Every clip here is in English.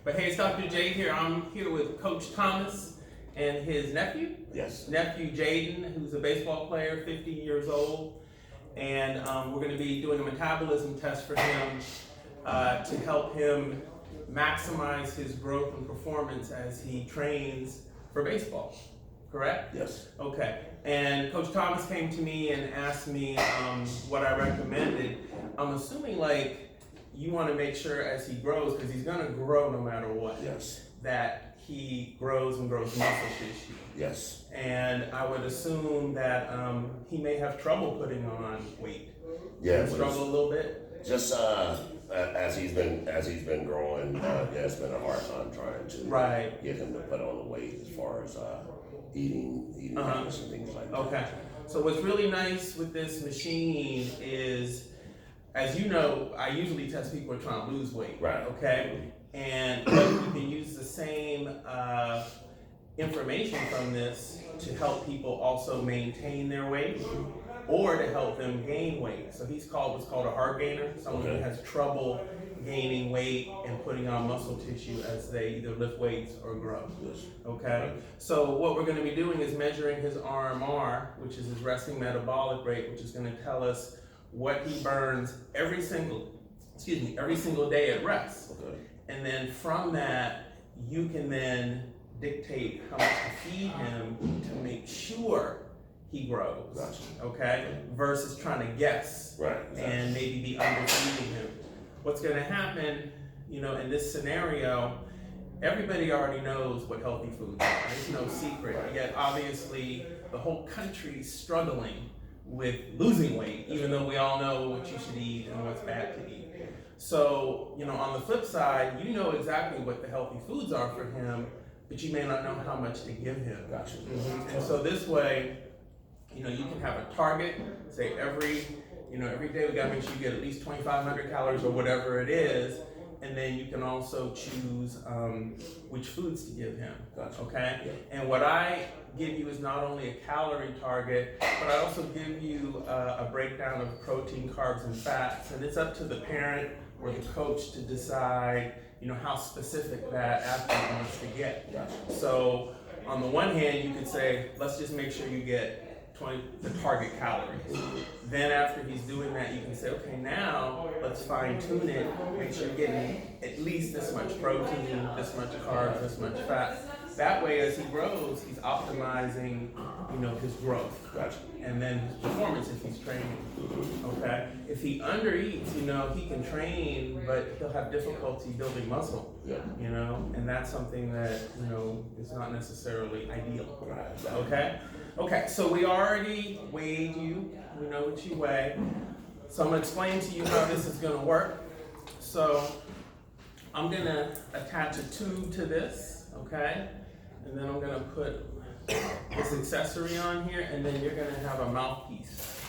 But hey, it's Dr. J here. I'm here with Coach Thomas and his nephew. Yes. Nephew Jaden, who's a baseball player, 50 years old. And we're going to be doing a metabolism test for him to help him maximize his growth and performance as he trains for baseball. Correct? Yes. Okay. And Coach Thomas came to me and asked me what I recommended. I'm assuming like you want to make sure as he grows, because he's going to grow no matter what. Yes. That he grows and grows muscle tissue. Yes. And I would assume that he may have trouble putting on weight. Yeah. Struggle a little bit. Just as he's been growing, yeah, it's been a hard time trying to get him to put on the weight as far as eating habits and things like that. Okay. So what's really nice with this machine is, as you know, I usually test people who are trying to lose weight. Right. Okay. And you can use the same information from this to help people also maintain their weight or to help them gain weight. So he's what's called a heart gainer, someone who has trouble gaining weight and putting on muscle tissue as they either lift weights or grow. Yes. Okay? So what we're going to be doing is measuring his RMR, which is his resting metabolic rate, which is going to tell us what he burns every single day at rest. Okay. And then from that, you can then dictate how much to feed him to make sure he grows. Gotcha. Okay? Versus trying to guess. Right. Exactly. And maybe be underfeeding him. What's going to happen, in this scenario, everybody already knows what healthy foods are. There's no secret. Yet obviously the whole country's struggling with losing weight, even though we all know what you should eat and what's bad to eat. So, on the flip side, you know exactly what the healthy foods are for him, but you may not know how much to give him. Gotcha. And so this way, you can have a target, say every day we gotta make sure you get at least 2,500 calories or whatever it is, and then you can also choose which foods to give him. Gotcha. Okay? Yeah. And what I give you is not only a calorie target, but I also give you a breakdown of protein, carbs, and fats, and it's up to the parent or the coach to decide, how specific that athlete wants to get. Gotcha. So on the one hand, you could say, let's just make sure you get the target calories. Then after he's doing that, you can say, okay, now let's fine tune it, make sure you're getting at least this much protein, this much carbs, this much fat. That way, as he grows, he's optimizing, his growth. Gotcha. And then his performance if he's training. Okay? If he undereats, he can train, but he'll have difficulty building muscle. Yeah. And that's something that, is not necessarily ideal. Right. Okay? Okay, so we already weighed you. We know what you weigh. So I'm going to explain to you how this is going to work. So I'm going to attach a tube to this, okay? And then I'm going to put this accessory on here, and then you're going to have a mouthpiece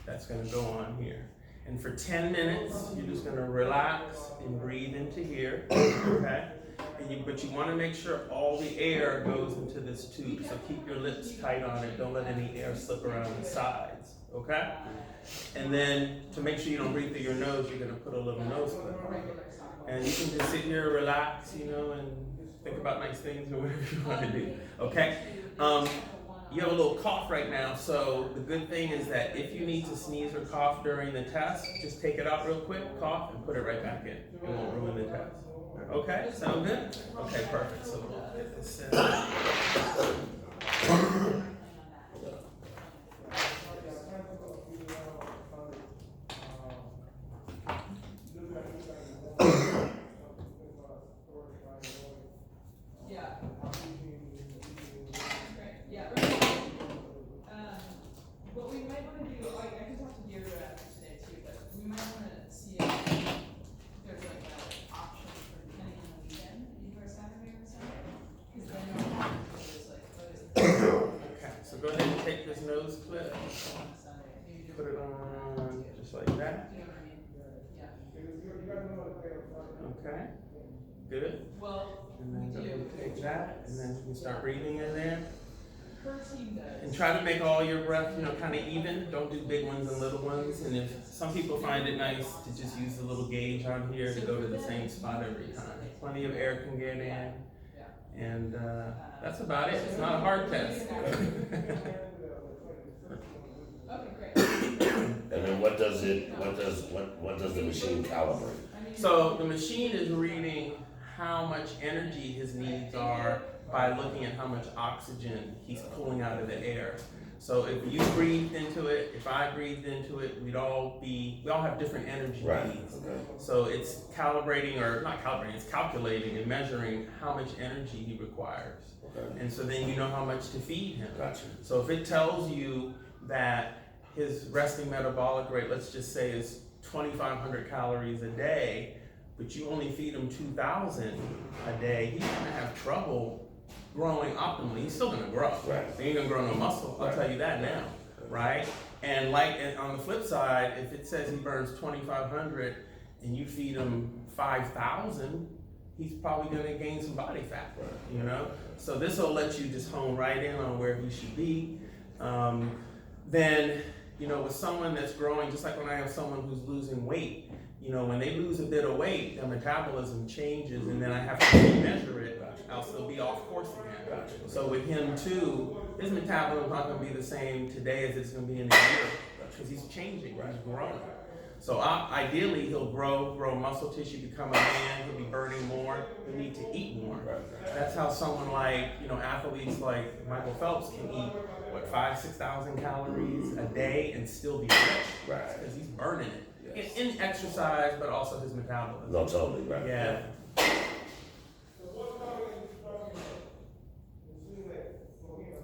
that's going to go on here. And for 10 minutes, you're just going to relax and breathe into here, okay? But you want to make sure all the air goes into this tube, so keep your lips tight on it. Don't let any air slip around the sides, okay? And then to make sure you don't breathe through your nose, you're going to put a little nose clip on it. And you can just sit here, relax, and think about nice things or whatever you want to do, okay? You have a little cough right now, so the good thing is that if you need to sneeze or cough during the test, just take it out real quick, cough, and put it right back in. It won't ruin the test. Okay, sound good? Okay, perfect. So we'll get this set. What we might want to do, I can talk to Gary about it today too, but we might want to see if there's like an option for depending on the weekend, either Saturday or Sunday. Because then there's Okay, so go ahead and take this nose clip, put it on just like that. You know what I mean? Yeah. Okay, good. Well, And then go ahead and take that, and then you can start breathing in there. her team does. And try to make all your breath, kind of even. Don't do big ones and little ones. And if some people find it nice to just use the little gauge on here to go to the same spot every time. Plenty of air can get in. And that's about it. It's not a hard test. Okay, great. And then what does the machine calibrate? So the machine is reading how much energy his needs are by looking at how much oxygen he's pulling out of the air. So if you breathed into it, if I breathed into it, we all have different energy needs. Okay. So it's calibrating, or not calibrating, it's calculating and measuring how much energy he requires. Okay. And so then you know how much to feed him. Gotcha. So if it tells you that his resting metabolic rate, let's just say, is 2,500 calories a day, but you only feed him 2,000 a day, he's gonna have trouble growing optimally. He's still gonna grow. Right. He ain't gonna grow no muscle, I'll tell you that now, right? And on the flip side, if it says he burns 2,500 and you feed him 5,000, he's probably gonna gain some body fat, So this will let you just hone right in on where he should be. Then, with someone that's growing, just like when I have someone who's losing weight, when they lose a bit of weight, their metabolism changes, and then I have to measure it, else they'll be off course again. So with him too, his metabolism is not going to be the same today as it's going to be in a year, because he's changing, he's growing. So ideally, he'll grow muscle tissue, become a man, he'll be burning more, he'll need to eat more. That's how someone like, athletes like Michael Phelps can eat, 5,000-6,000 calories a day and still be rich, because he's burning it. Yes. In exercise, but also his metabolism. No, totally, right. Yeah.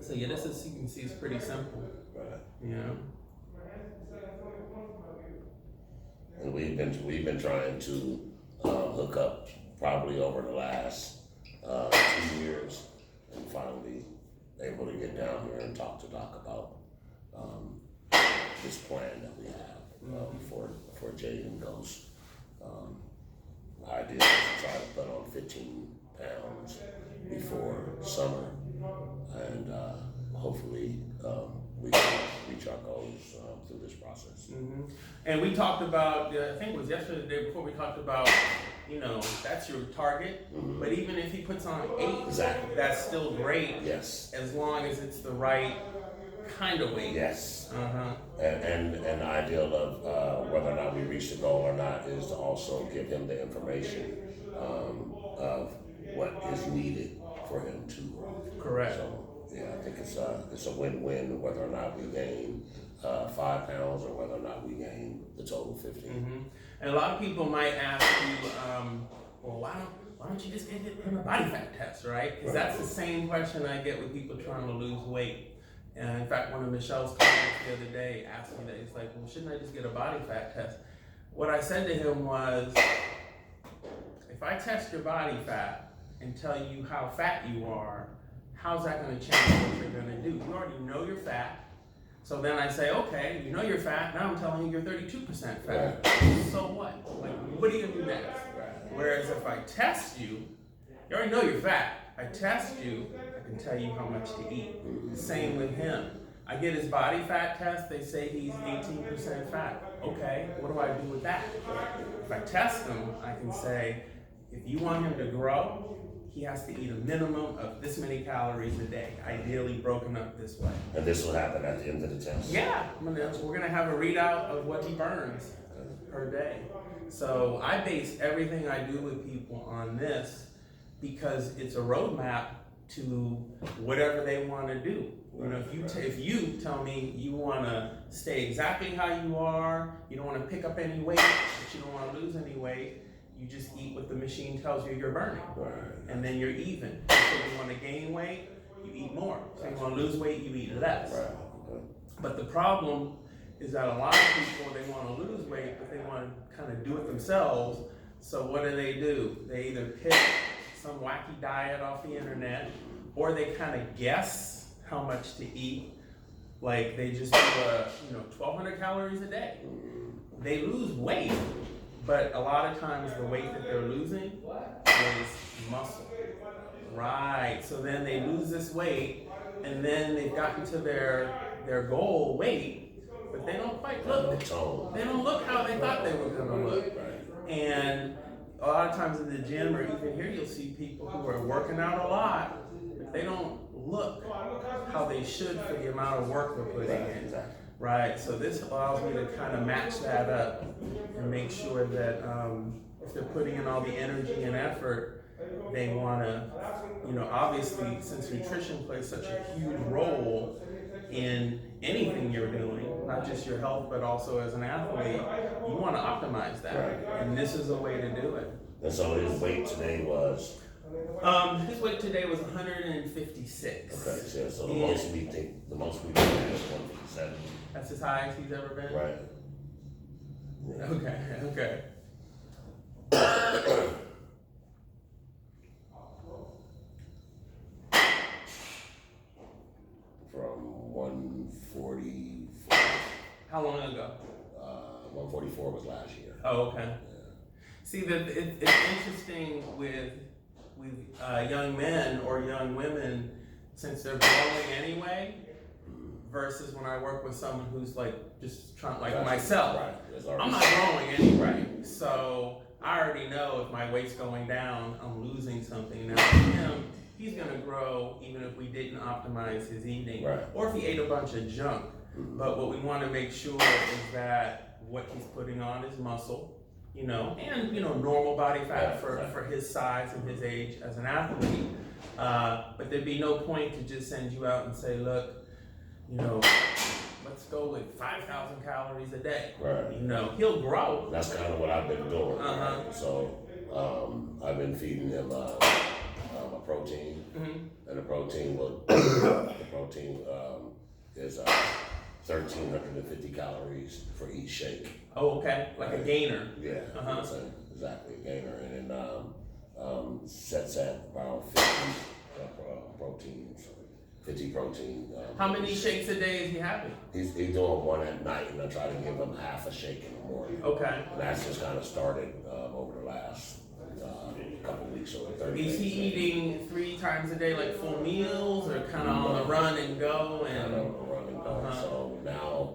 So yeah, this is, you can see, it's pretty simple. Right. And we've been trying to hook up probably over the last 2 years, and finally able to get down here and talk to Doc about this plan that we have before Jaden goes. The idea is to try to put on 15 pounds before summer, and hopefully we can reach our goals through this process. Mm-hmm. And we talked about, I think it was yesterday, the day before, we talked about, that's your target, but even if he puts on 8, Exactly. that's still great. Yes. As long as it's the right kind of weight. Yes. Uh-huh. And the ideal of whether or not we reach the goal or not is to also give him the information of what is needed for him to grow. Correct. So yeah, I think it's a win-win whether or not we gain 5 pounds or whether or not we gain the total 15. Mm-hmm. And a lot of people might ask you, well, why don't you just get him a body fat test, right? Because that's the same question I get with people trying to lose weight. And in fact, one of Michelle's colleagues the other day asked me that. He's like, well, shouldn't I just get a body fat test? What I said to him was, if I test your body fat and tell you how fat you are, how's that going to change what you're going to do? You already know you're fat. So then I say, okay, you know you're fat, now I'm telling you you're 32% fat. So what? Like, what are you gonna do next? Whereas if I test you, you already know you're fat. I test you, I can tell you how much to eat. Same with him. I get his body fat test, they say he's 18% fat. Okay, what do I do with that? If I test him, I can say, if you want him to grow, he has to eat a minimum of this many calories a day, ideally broken up this way. And this will happen at the end of the test? Yeah, we're gonna have a readout of what he burns per day. So I base everything I do with people on this because it's a roadmap to whatever they wanna do. If you tell me you wanna stay exactly how you are, you don't wanna pick up any weight, but you don't wanna lose any weight, you just eat what the machine tells you you're burning. And then you're even. So you want to gain weight, you eat more. So you want to lose weight, you eat less. But the problem is that a lot of people, they want to lose weight, but they want to kind of do it themselves. So what do? They either pick some wacky diet off the internet, or they kind of guess how much to eat. Like they just do 1,200 calories a day. They lose weight. But a lot of times the weight that they're losing is muscle. Right, so then they lose this weight and then they've gotten to their goal weight, but they don't quite look. They don't look how they thought they were going to look. And a lot of times in the gym or even here, you'll see people who are working out a lot, but they don't look how they should for the amount of work they're putting in. Right, so this allows me to kind of match that up and make sure that if they're putting in all the energy and effort, they want to, obviously, since nutrition plays such a huge role in anything you're doing, not just your health, but also as an athlete, you want to optimize that. And this is a way to do it. And so his weight today was? His weight today was 156. Okay, so the most we think is 157. That's as high as he's ever been? Right. Yeah. Okay. From 144. How long ago? 144 was last year. Oh, okay. Yeah. See, it's interesting with young men or young women, since they're growing anyway, versus when I work with someone who's like just trying, like myself. Right. I'm not growing anyway, so I already know if my weight's going down, I'm losing something. Now with him, he's gonna grow even if we didn't optimize his eating, or if he ate a bunch of junk. But what we want to make sure is that what he's putting on is muscle, and normal body fat for his size and his age as an athlete. But there'd be no point to just send you out and say, look, let's go with 5,000 calories a day. Right. He'll grow. That's kind of what I've been doing. Right? So I've been feeding him a protein, and the protein is 1,350 calories for each shake. Oh, okay, like a gainer. Yeah, exactly, a gainer, and then sets at around 50 proteins. 50 protein. How many shakes a day is he having? He's doing one at night, and I try to give him half a shake in the morning. Okay. And that's just kind of started over the last couple weeks or 30 days. Is he eating 3 times a day, like full meals, or kind of on the run and go? Kind of on the run and go. So now,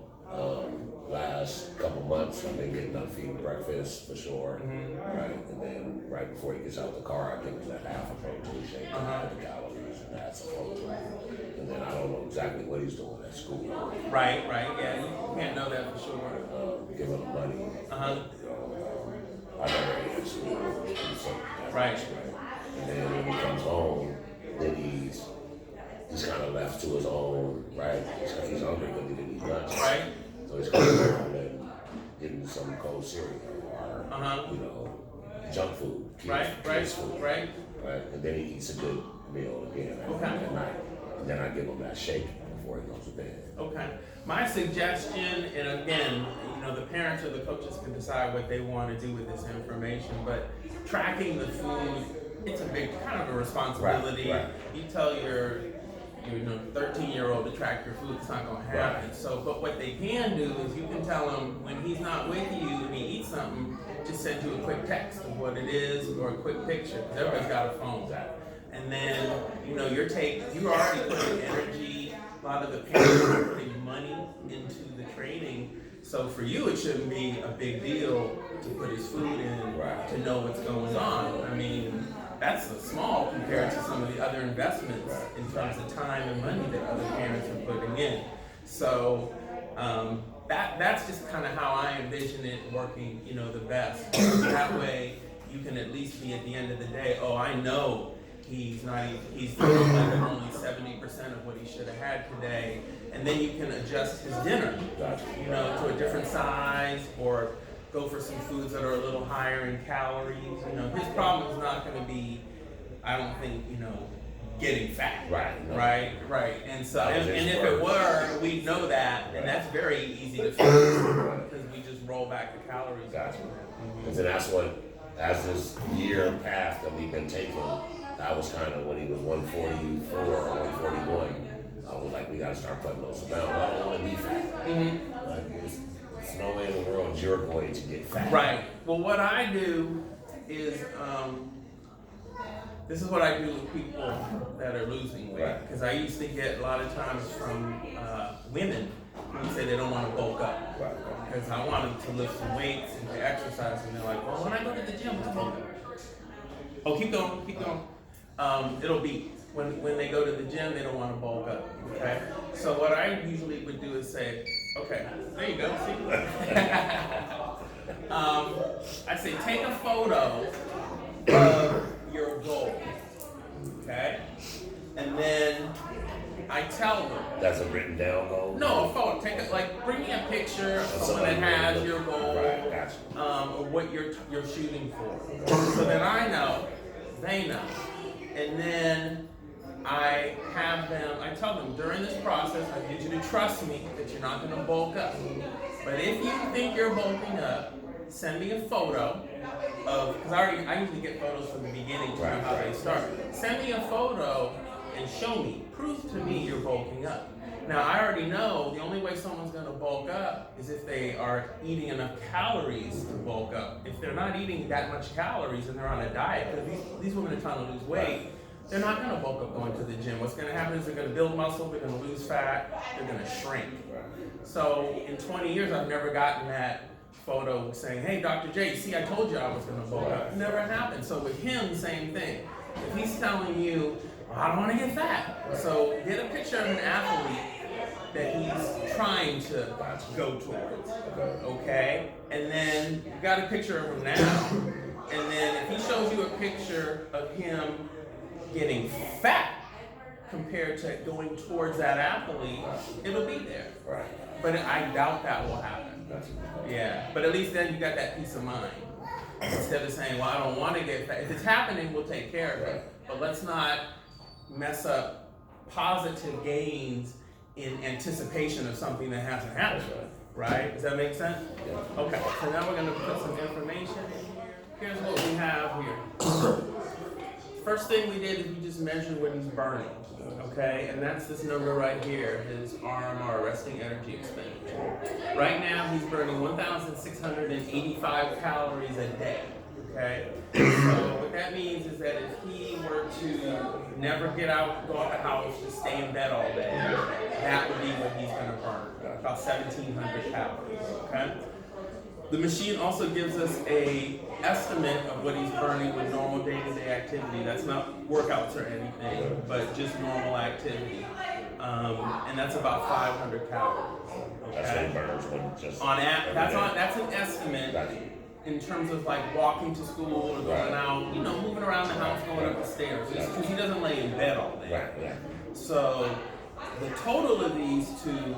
last couple months, I've been getting up feeding breakfast for sure, right? And then right before he gets out the car, I give him that half a protein shake, the calories, and that's a protein. And then I don't know exactly what he's doing at school. Right, yeah, you can't know that for sure. Give him money. I never ate at school. Right. And then when he comes home, then he's kind of left to his own, right? He's hungry because he didn't eat lunch. Right. So he's coming home and getting some cold cereal or, junk food. Kids food. Right. And then he eats a good meal again at night. And then I give him that shake before he goes to bed. Okay. My suggestion, and again, the parents or the coaches can decide what they want to do with this information, but tracking the food, it's a big kind of a responsibility. Right. You tell your 13-year-old to track your food, it's not going to happen. Right. So, but what they can do is you can tell them when he's not with you and he eats something, just send you a quick text of what it is or a quick picture. Everybody's got a phone. And then, you already putting energy, a lot of the parents are putting money into the training. So for you, it shouldn't be a big deal to put his food in to know what's going on. I mean, that's small compared to some of the other investments in terms of time and money that other parents are putting in. So that's just kind of how I envision it working, the best. That way, you can at least be at the end of the day, I know he's doing like only 70% of what he should have had today, and then you can adjust his dinner, to a different size, or go for some foods that are a little higher in calories. His problem is not going to be, I don't think, getting fat. Right. And so, and if it were, we'd know that, and that's very easy to fix because we just roll back the calories. And so that's what, as this year path that we've been taking, that was kind of when he was 144 or 141. I was like, we got to start cutting those down. I don't want to be fat. There's no way in the world you're going to get fat. Right. Well, what I do is this is what I do with people that are losing weight. Right. Because I used to get a lot of times from women who say they don't want to bulk up. Right. Because I want them to lift some weights and to exercise, and they're like, well, when I go to the gym, I bulk up. Oh, keep going, keep going. It'll be when they go to the gym, they don't want to bulk up. Okay. So what I usually would do is say, okay, there you go. See. I say take a photo of your goal. Okay. And then I tell them. That's a written down goal? No, a photo. Take it, like, bring me a picture of someone that has your goal, right, gotcha. Or what you're shooting for. So then I know, they know, and then I have them. I tell them during this process, I need you to trust me that you're not going to bulk up. But if you think you're bulking up, send me a photo of, because I usually get photos from the beginning to know how they start. Send me a photo and show me, prove to me you're bulking up. Now I already know the only way someone's gonna bulk up is if they are eating enough calories to bulk up. If they're not eating that much calories and they're on a diet, because these women are trying to lose weight, they're not gonna bulk up going to the gym. What's gonna happen is they're gonna build muscle, they're gonna lose fat, they're gonna shrink. So in 20 years, I've never gotten that photo saying, hey, Dr. J, see, I told you I was gonna bulk up. It never happened. So with him, same thing. If he's telling you, I don't want to get fat. So get a picture of an athlete that he's trying to go towards. Okay? And then you got a picture of him now. And then if he shows you a picture of him getting fat compared to going towards that athlete, it'll be there. Right. But I doubt that will happen. Yeah. But at least then you got that peace of mind. Instead of saying, well, I don't want to get fat. If it's happening, we'll take care of it. But let's not mess up positive gains in anticipation of something that hasn't happened. Right? Does that make sense? Yeah. Okay, so now we're going to put some information in here. Here's what we have here. First thing we did is we just measured what he's burning. Okay, and that's this number right here, his RMR, resting energy expenditure. Right now he's burning 1,685 calories a day. Okay, so what that means is that if he were to never go out the house, just stay in bed all day, that would be what he's going to burn, about 1,700 calories. Okay. The machine also gives us an estimate of what he's burning with normal day-to-day activity. That's not workouts or anything, but just normal activity. And that's about 500 calories. Okay? That's what he burns when just that's an estimate in terms of like walking to school or going out, moving around the house, going up the stairs. Because he doesn't lay in bed all day. Right. So the total of these two,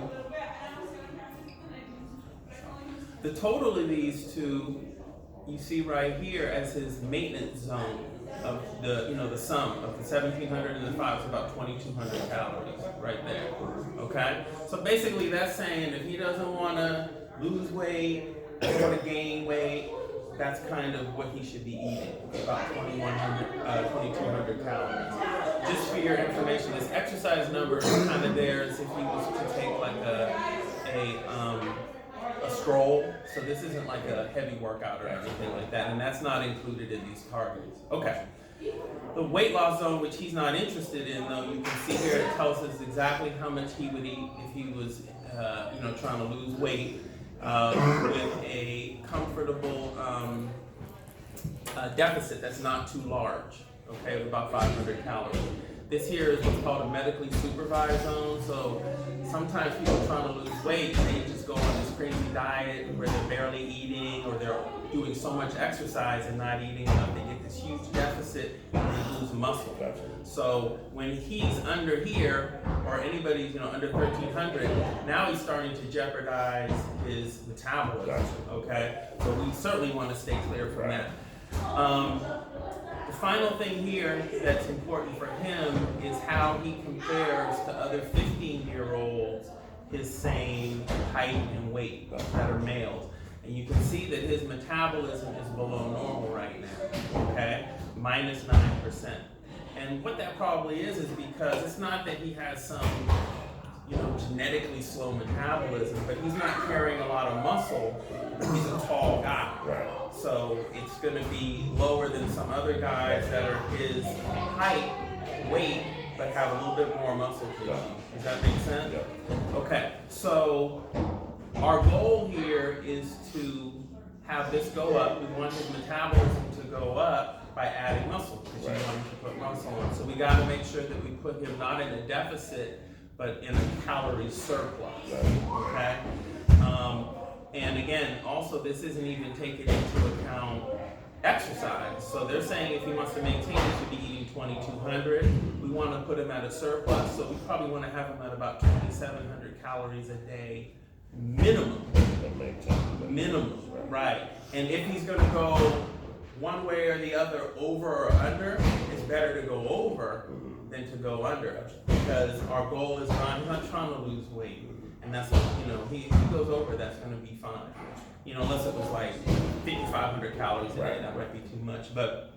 you see right here as his maintenance zone of the sum of the 1,700 and the 5 is about 2,200 calories right there. Okay, so basically that's saying if he doesn't want to lose weight, want to gain weight, that's kind of what he should be eating, about 2,200 calories. Just for your information, this exercise number is kind of there as if he was to take like a stroll, so this isn't like a heavy workout or anything like that, and that's not included in these targets. Okay. The weight loss zone, which he's not interested in, though, you can see here it tells us exactly how much he would eat if he was, trying to lose weight with a comfortable deficit that's not too large. Okay, with about 500 calories. This here is what's called a medically supervised zone. So sometimes people trying to lose weight, they just go on this crazy diet where they're barely eating or they're doing so much exercise and not eating enough. They get this huge deficit and they lose muscle. So when he's under here, or anybody's under 1,300, now he's starting to jeopardize his metabolism. Okay, so we certainly want to stay clear from that. The final thing here that's important for him is how he compares to other 15-year-olds his same height and weight that are males. And you can see that his metabolism is below normal right now, okay? Minus 9%. And what that probably is because it's not that he has some, genetically slow metabolism, but he's not carrying a lot of muscle. He's a tall guy. Right. So it's going to be lower than some other guys that are his height, weight, but have a little bit more muscle to them. Does that make sense? Yeah. Okay, so our goal here is to have this go up. We want his metabolism to go up by adding muscle, because you want him to put muscle on. So we got to make sure that we put him not in a deficit, but in a calorie surplus. Okay? And again, also this isn't even taking into account exercise. So they're saying if he wants to maintain, he should be eating 2,200. We want to put him at a surplus, so we probably want to have him at about 2,700 calories a day minimum. Minimum, right? And if he's going to go one way or the other, over or under, it's better to go over than to go under, because our goal is not trying to lose weight. And that's what, if he goes over, that's going to be fine. Unless it was like 5,500 calories a day, that might be too much. But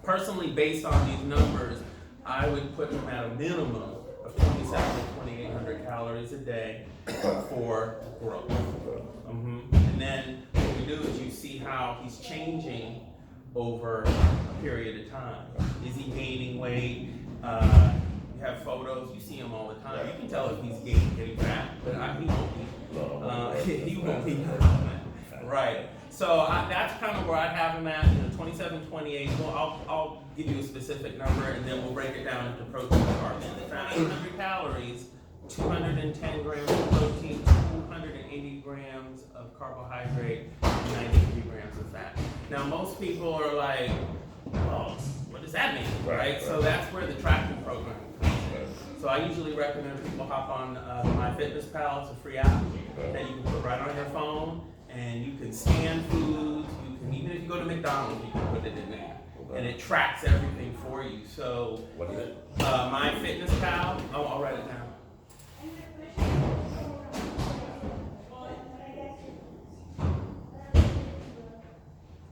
personally, based on these numbers, I would put him at a minimum of 2,700 to 2,800 calories a day for growth. And then what we do is you see how he's changing over a period of time. Is he gaining weight? You have photos, you see him all the time. You can tell if he's getting fat, but he won't be. He won't be. Right. So that's kind of where I have him at, 27, 28. Well, I'll give you a specific number, and then we'll break it down into protein carbs. It's at 800 calories, 210 grams of protein, 280 grams of carbohydrate, 93 grams of fat. Now, most people are like, well, what does that mean, right? So that's where the tracking program comes in. So I usually recommend people hop on MyFitnessPal. It's a free app that you can put right on your phone, and you can scan foods. You can, even if you go to McDonald's, you can put it in there, and it tracks everything for you. So what is it? MyFitnessPal. Oh, I'll write it down.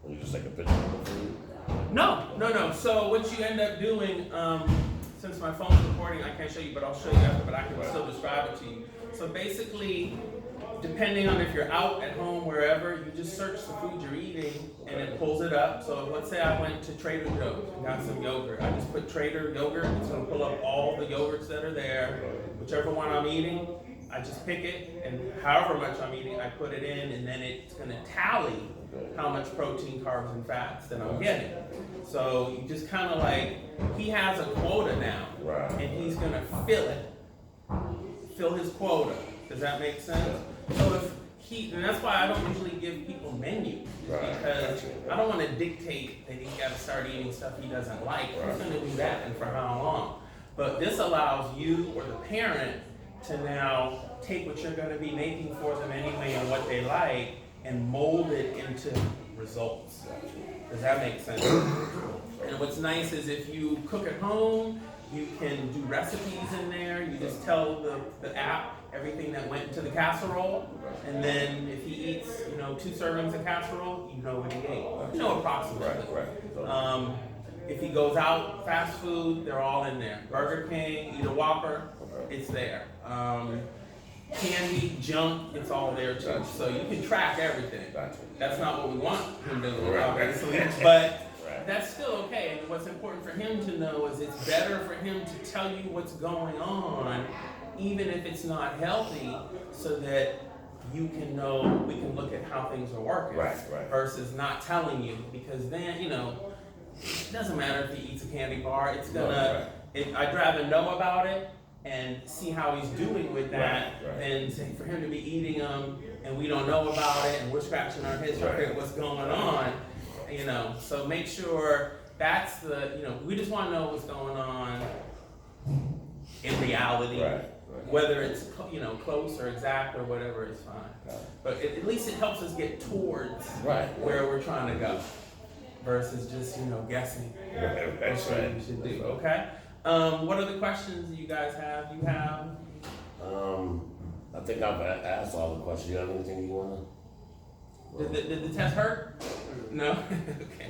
You just take a picture of the food? No. So what you end up doing, since my phone's recording, I can't show you, but I'll show you after, but I can still describe it to you. So basically, depending on if you're out at home, wherever, you just search the food you're eating, and it pulls it up. So let's say I went to Trader Joe's and got some yogurt. I just put Trader yogurt, it's gonna pull up all the yogurts that are there. Whichever one I'm eating, I just pick it, and however much I'm eating, I put it in, and then it's gonna tally how much protein, carbs, and fats that I'm getting. So you just kind of like, he has a quota now, and he's gonna fill his quota. Does that make sense? So and that's why I don't usually give people menus, because I don't want to dictate that he's got to start eating stuff he doesn't like. He's gonna do that, and for how long? But this allows you or the parent to now take what you're going to be making for them anyway and what they like, and mold it into results. Does that make sense? And what's nice is if you cook at home, you can do recipes in there. You just tell the app everything that went into the casserole, and then if he eats, 2 servings of casserole, you know what he ate. Approximately. If he goes out, fast food, they're all in there. Burger King, eat a Whopper, it's there. Candy, junk, it's all there too. So you can track everything. That's not what we want him to do, obviously, but that's still okay. And what's important for him to know is it's better for him to tell you what's going on, even if it's not healthy, so that you can know, we can look at how things are working, versus not telling you, because then, it doesn't matter if he eats a candy bar, it's gonna, I'd rather know about it and see how he's doing with that than for him to be eating them and we don't know about it and we're scratching our heads trying to figure out what's going on, so make sure that's we just want to know what's going on in reality, whether it's close or exact or whatever, it's fine. But at least it helps us get towards where we're trying to go, versus just guessing That's what you should do. Okay. What other questions do you guys have? You have? I think I've asked all the questions. You have anything you wanna? Did the test hurt? No. Okay.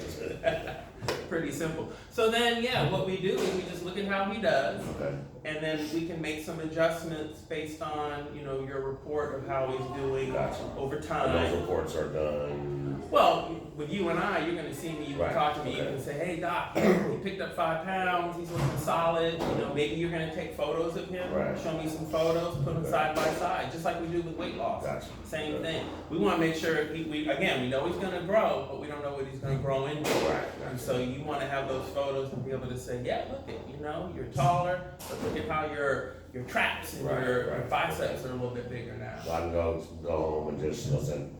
Pretty simple. So then, yeah, what we do is we just look at how he does, Okay. and then we can make some adjustments based on, you know, your report of how he's doing Gotcha. over And time. those reports are done. Well, with you and I, you're gonna see me, you can Right, talk to me, you okay. can say, hey, doc, he picked up 5 pounds, he's looking solid, you know, maybe you're gonna take photos of him, Right. show me some photos, put them Okay. side by side, just like we do with weight loss. Gotcha. Same Okay. thing. We wanna make sure, again, we know he's gonna grow, but we don't know what he's gonna grow into. Right. And so you wanna have those photos and be able to say, yeah, look at, you know, you're taller, but look at how your traps and Right, your right. biceps are a little bit bigger now. So I can go home and just listen,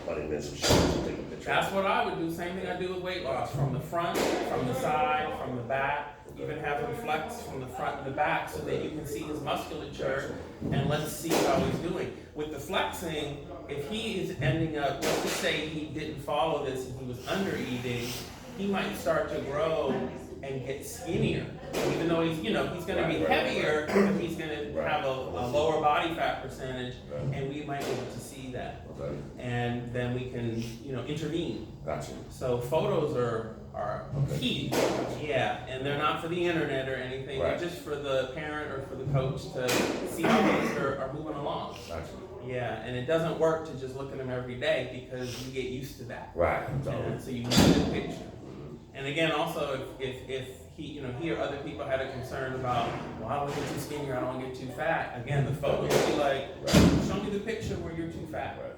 put him in some shoes and take a picture. That's what I would do, same thing I do with weight loss, from the front, from the side, from the back, even have him flex from the front and the back so that you can see his musculature, and let's see how he's doing. With the flexing, if he is ending up, let's just say he didn't follow this and he was under eating, he might start to grow and get skinnier. Even though he's, you know, he's gonna be Right, heavier, but he's gonna Right. have a lower body fat percentage, Right. and we might be able to see that. Okay. And then we can, you know, intervene. Gotcha. So photos are Okay. key, yeah, and they're not for the internet or anything, they're Right. just for the parent or for the coach to see how things are moving along. Gotcha. Yeah, and it doesn't work to just look at them every day because you get used to that. Right. And so you need a picture. And again, also, if he, you know, he or other people had a concern about, well, I don't want to get too skinny or I don't want to get too fat, again, the photo would be like, show me the picture where you're too fat. Right.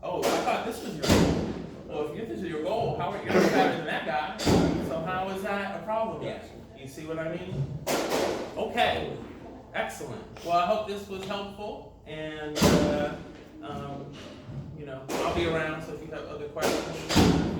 Oh, I thought this was your goal. Well, if this is your goal, how are you fatter than that guy? So how is that a problem yet? You see what I mean? Okay, excellent. Well, I hope this was helpful, and you know, I'll be around. So if you have other questions,